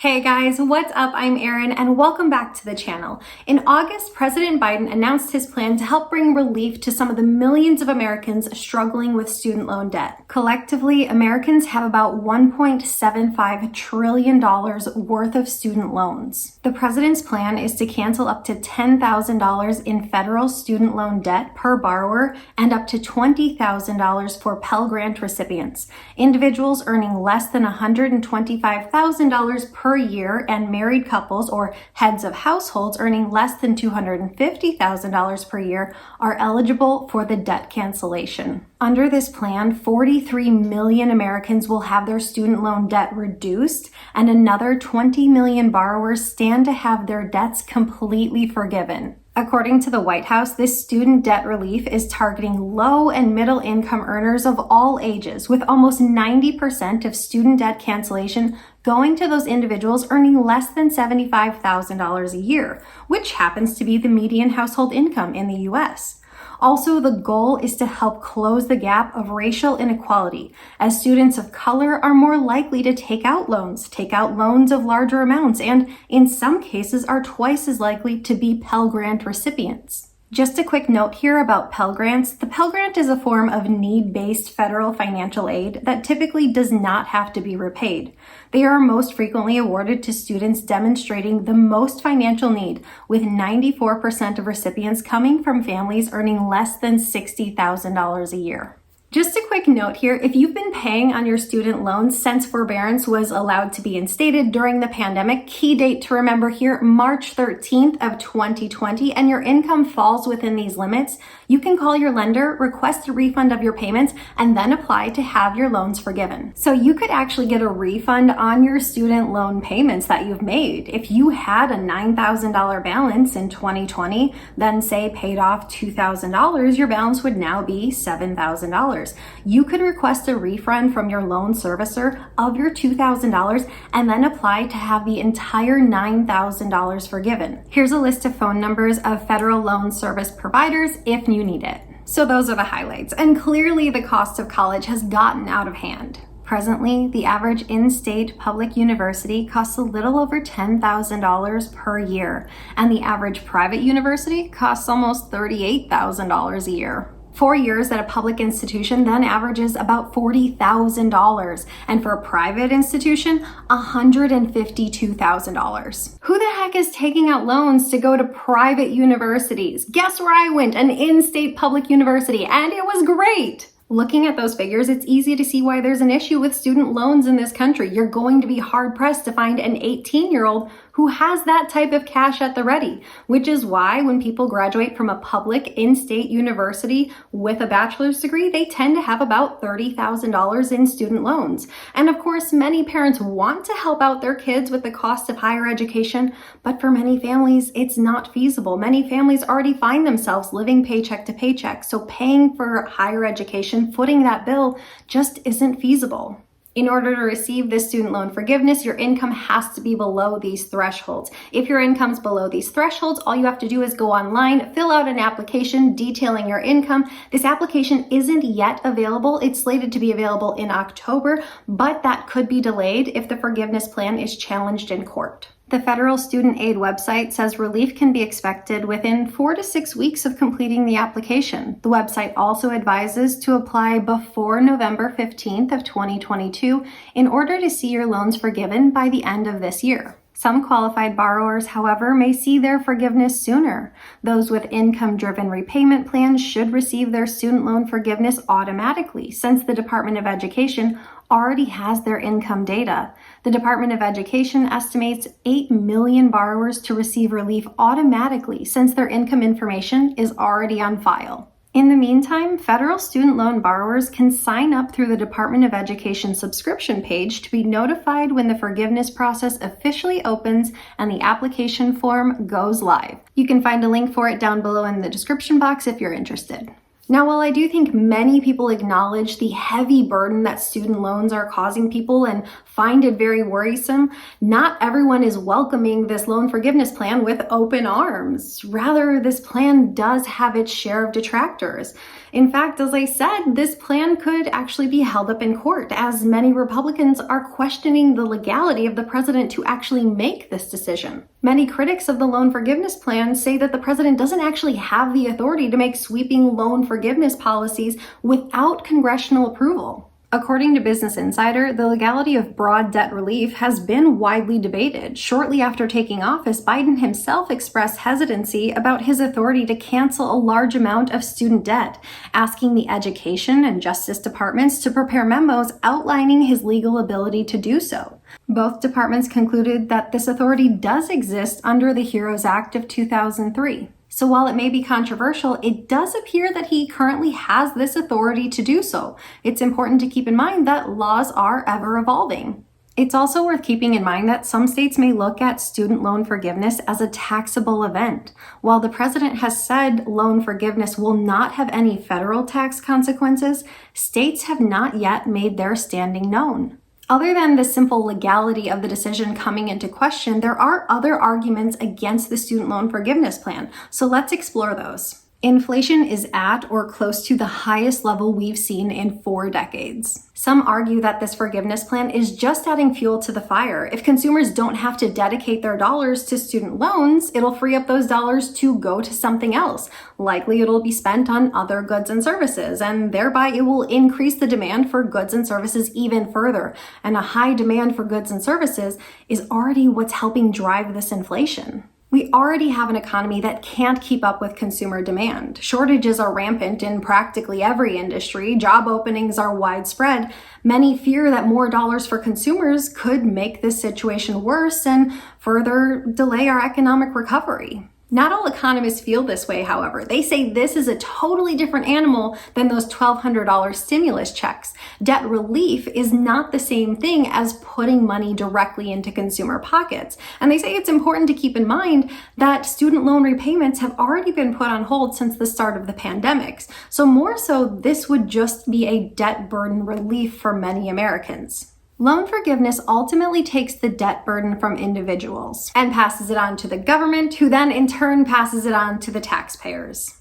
Hey guys, what's up? I'm Erin and welcome back to the channel. In August, President Biden announced his plan to help bring relief to some of the millions of Americans struggling with student loan debt. Collectively, Americans have about $1.75 trillion worth of student loans. The president's plan is to cancel up to $10,000 in federal student loan debt per borrower and up to $20,000 for Pell Grant recipients. Individuals earning less than $125,000 per year and married couples or heads of households earning less than $250,000 per year are eligible for the debt cancellation. Under this plan, 43 million Americans will have their student loan debt reduced, and another 20 million borrowers stand to have their debts completely forgiven. According to the White House, this student debt relief is targeting low and middle income earners of all ages, with almost 90% of student debt cancellation going to those individuals earning less than $75,000 a year, which happens to be the median household income in the U.S. Also, the goal is to help close the gap of racial inequality, as students of color are more likely to take out loans of larger amounts, and in some cases are twice as likely to be Pell Grant recipients. Just a quick note here about Pell Grants. The Pell Grant is a form of need-based federal financial aid that typically does not have to be repaid. They are most frequently awarded to students demonstrating the most financial need, with 94% of recipients coming from families earning less than $60,000 a year. Just a quick note here, if you've been paying on your student loans since forbearance was allowed to be instated during the pandemic, key date to remember here, March 13th of 2020, and your income falls within these limits, you can call your lender, request a refund of your payments, and then apply to have your loans forgiven. So you could actually get a refund on your student loan payments that you've made. If you had a $9,000 balance in 2020, then say paid off $2,000, your balance would now be $7,000. You could request a refund from your loan servicer of your $2,000 and then apply to have the entire $9,000 forgiven. Here's a list of phone numbers of federal loan service providers if you need it. So those are the highlights, and clearly the cost of college has gotten out of hand. Presently, the average in-state public university costs a little over $10,000 per year, and the average private university costs almost $38,000 a year. 4 years at a public institution then averages about $40,000, and for a private institution, $152,000. Who the heck is taking out loans to go to private universities? Guess where I went, an in-state public university, and it was great! Looking at those figures, it's easy to see why there's an issue with student loans in this country. You're going to be hard-pressed to find an 18-year-old who has that type of cash at the ready, which is why when people graduate from a public in-state university with a bachelor's degree, they tend to have about $30,000 in student loans. And of course, many parents want to help out their kids with the cost of higher education, but for many families, it's not feasible. Many families already find themselves living paycheck to paycheck, so paying for higher education, footing that bill, just isn't feasible. In order to receive this student loan forgiveness, your income has to be below these thresholds. If your income's below these thresholds, all you have to do is go online, fill out an application detailing your income. This application isn't yet available. It's slated to be available in October, but that could be delayed if the forgiveness plan is challenged in court. The federal student aid website says relief can be expected within 4 to 6 weeks of completing the application. The website also advises to apply before November 15th of 2022 in order to see your loans forgiven by the end of this year. Some qualified borrowers, however, may see their forgiveness sooner. Those with income-driven repayment plans should receive their student loan forgiveness automatically, since the Department of Education already has their income data. The Department of Education estimates 8 million borrowers to receive relief automatically, since their income information is already on file. In the meantime, federal student loan borrowers can sign up through the Department of Education subscription page to be notified when the forgiveness process officially opens and the application form goes live. You can find a link for it down below in the description box if you're interested. Now, while I do think many people acknowledge the heavy burden that student loans are causing people and find it very worrisome, not everyone is welcoming this loan forgiveness plan with open arms. Rather, this plan does have its share of detractors. In fact, as I said, this plan could actually be held up in court, as many Republicans are questioning the legality of the president to actually make this decision. Many critics of the loan forgiveness plan say that the president doesn't actually have the authority to make sweeping loan forgiveness policies without congressional approval. According to Business Insider, the legality of broad debt relief has been widely debated. Shortly after taking office, Biden himself expressed hesitancy about his authority to cancel a large amount of student debt, asking the Education and Justice Departments to prepare memos outlining his legal ability to do so. Both departments concluded that this authority does exist under the HEROES Act of 2003. So while it may be controversial, it does appear that he currently has this authority to do so. It's important to keep in mind that laws are ever evolving. It's also worth keeping in mind that some states may look at student loan forgiveness as a taxable event. While the president has said loan forgiveness will not have any federal tax consequences, states have not yet made their standing known. Other than the simple legality of the decision coming into question, there are other arguments against the student loan forgiveness plan, so let's explore those. Inflation is at or close to the highest level we've seen in 4 decades. Some argue that this forgiveness plan is just adding fuel to the fire. If consumers don't have to dedicate their dollars to student loans, it'll free up those dollars to go to something else. Likely it'll be spent on other goods and services, and thereby it will increase the demand for goods and services even further. And a high demand for goods and services is already what's helping drive this inflation. We already have an economy that can't keep up with consumer demand. Shortages are rampant in practically every industry. Job openings are widespread. Many fear that more dollars for consumers could make this situation worse and further delay our economic recovery. Not all economists feel this way, however. They say this is a totally different animal than those $1,200 stimulus checks. Debt relief is not the same thing as putting money directly into consumer pockets. And they say it's important to keep in mind that student loan repayments have already been put on hold since the start of the pandemics. So more so, this would just be a debt burden relief for many Americans. Loan forgiveness ultimately takes the debt burden from individuals and passes it on to the government, who then in turn passes it on to the taxpayers.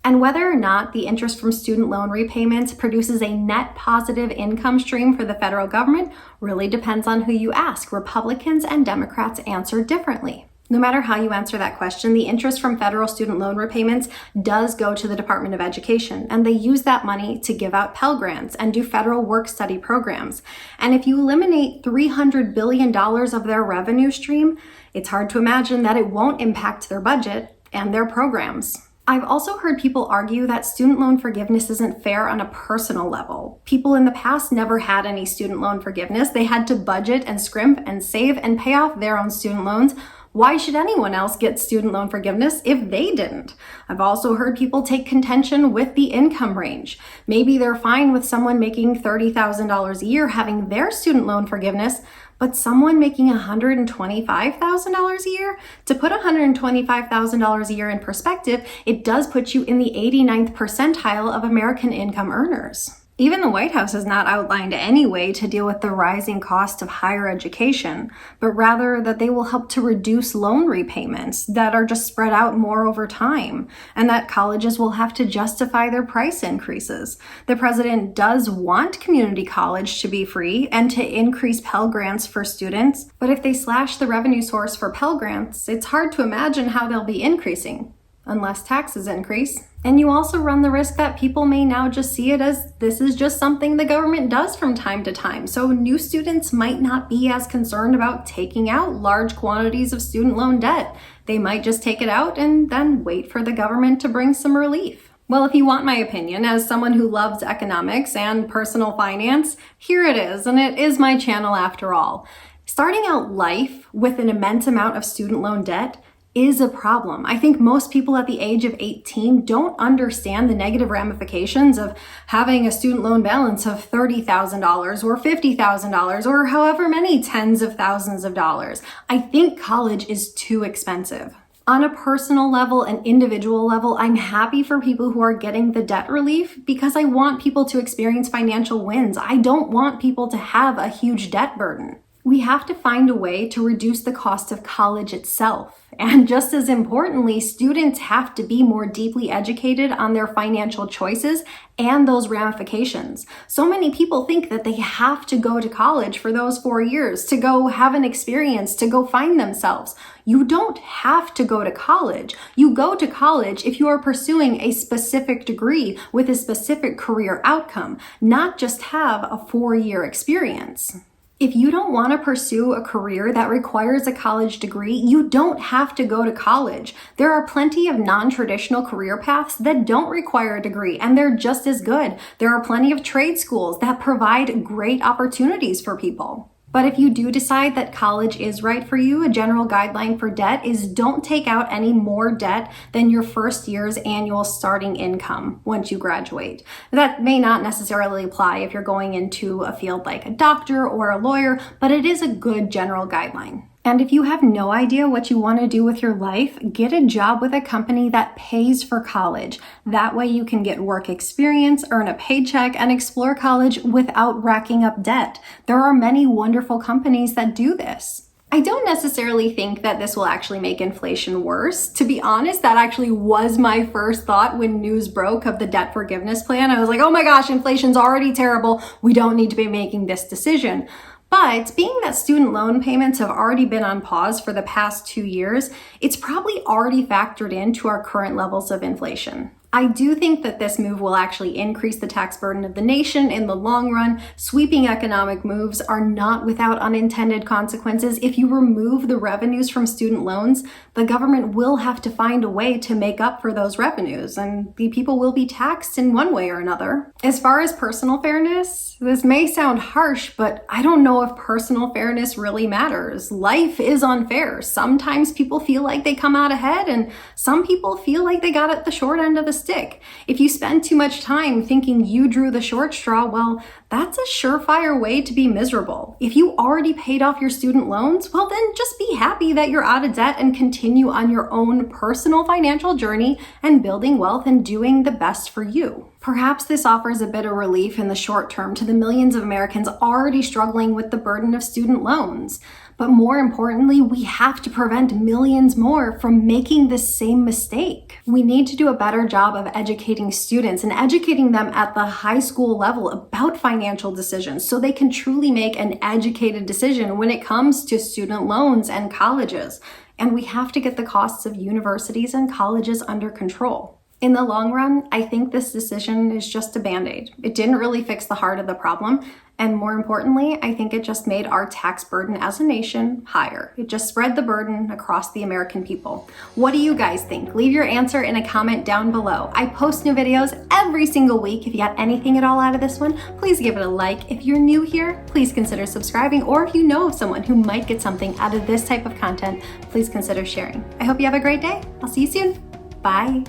And whether or not the interest from student loan repayments produces a net positive income stream for the federal government really depends on who you ask. Republicans and Democrats answer differently. No matter how you answer that question, the interest from federal student loan repayments does go to the Department of Education, and they use that money to give out Pell grants and do federal work-study programs. And if you eliminate $300 billion of their revenue stream, it's hard to imagine that it won't impact their budget and their programs. I've also heard people argue that student loan forgiveness isn't fair on a personal level. People in the past never had any student loan forgiveness. They had to budget and scrimp and save and pay off their own student loans. Why should anyone else get student loan forgiveness if they didn't? I've also heard people take contention with the income range. Maybe they're fine with someone making $30,000 a year having their student loan forgiveness, but someone making $125,000 a year? To put $125,000 a year in perspective, it does put you in the 89th percentile of American income earners. Even the White House has not outlined any way to deal with the rising cost of higher education, but rather that they will help to reduce loan repayments that are just spread out more over time, and that colleges will have to justify their price increases. The president does want community college to be free and to increase Pell grants for students, but if they slash the revenue source for Pell grants, it's hard to imagine how they'll be increasing, unless taxes increase. And you also run the risk that people may now just see it as this is just something the government does from time to time. So new students might not be as concerned about taking out large quantities of student loan debt. They might just take it out and then wait for the government to bring some relief. Well, if you want my opinion, as someone who loves economics and personal finance, here it is, and it is my channel after all. Starting out life with an immense amount of student loan debt is a problem. I think most people at the age of 18 don't understand the negative ramifications of having a student loan balance of $30,000 or $50,000 or however many tens of thousands of dollars. I think college is too expensive. On a personal level and individual level, I'm happy for people who are getting the debt relief because I want people to experience financial wins. I don't want people to have a huge debt burden. We have to find a way to reduce the cost of college itself. And just as importantly, students have to be more deeply educated on their financial choices and those ramifications. So many people think that they have to go to college for those 4 years, to go have an experience, to go find themselves. You don't have to go to college. You go to college if you are pursuing a specific degree with a specific career outcome, not just have a 4-year experience. If you don't want to pursue a career that requires a college degree, you don't have to go to college. There are plenty of non-traditional career paths that don't require a degree, and they're just as good. There are plenty of trade schools that provide great opportunities for people. But if you do decide that college is right for you, a general guideline for debt is don't take out any more debt than your first year's annual starting income once you graduate. That may not necessarily apply if you're going into a field like a doctor or a lawyer, but it is a good general guideline. And if you have no idea what you want to do with your life, get a job with a company that pays for college. That way you can get work experience, earn a paycheck, and explore college without racking up debt. There are many wonderful companies that do this. I don't necessarily think that this will actually make inflation worse. To be honest, that actually was my first thought when news broke of the debt forgiveness plan. I was like, oh my gosh, inflation's already terrible. We don't need to be making this decision. But being that student loan payments have already been on pause for the past 2 years, it's probably already factored into our current levels of inflation. I do think that this move will actually increase the tax burden of the nation in the long run. Sweeping economic moves are not without unintended consequences. If you remove the revenues from student loans, the government will have to find a way to make up for those revenues, and the people will be taxed in one way or another. As far as personal fairness, this may sound harsh, but I don't know if personal fairness really matters. Life is unfair. Sometimes people feel like they come out ahead, and some people feel like they got at the short end of the stick. If you spend too much time thinking you drew the short straw, well, that's a surefire way to be miserable. If you already paid off your student loans, well, then just be happy that you're out of debt and continue on your own personal financial journey and building wealth and doing the best for you. Perhaps this offers a bit of relief in the short term to the millions of Americans already struggling with the burden of student loans. But more importantly, we have to prevent millions more from making the same mistake. We need to do a better job of educating students and educating them at the high school level about financial decisions so they can truly make an educated decision when it comes to student loans and colleges. And we have to get the costs of universities and colleges under control. In the long run, I think this decision is just a band-aid. It didn't really fix the heart of the problem. And more importantly, I think it just made our tax burden as a nation higher. It just spread the burden across the American people. What do you guys think? Leave your answer in a comment down below. I post new videos every single week. If you got anything at all out of this one, please give it a like. If you're new here, please consider subscribing. Or if you know of someone who might get something out of this type of content, please consider sharing. I hope you have a great day. I'll see you soon. Bye.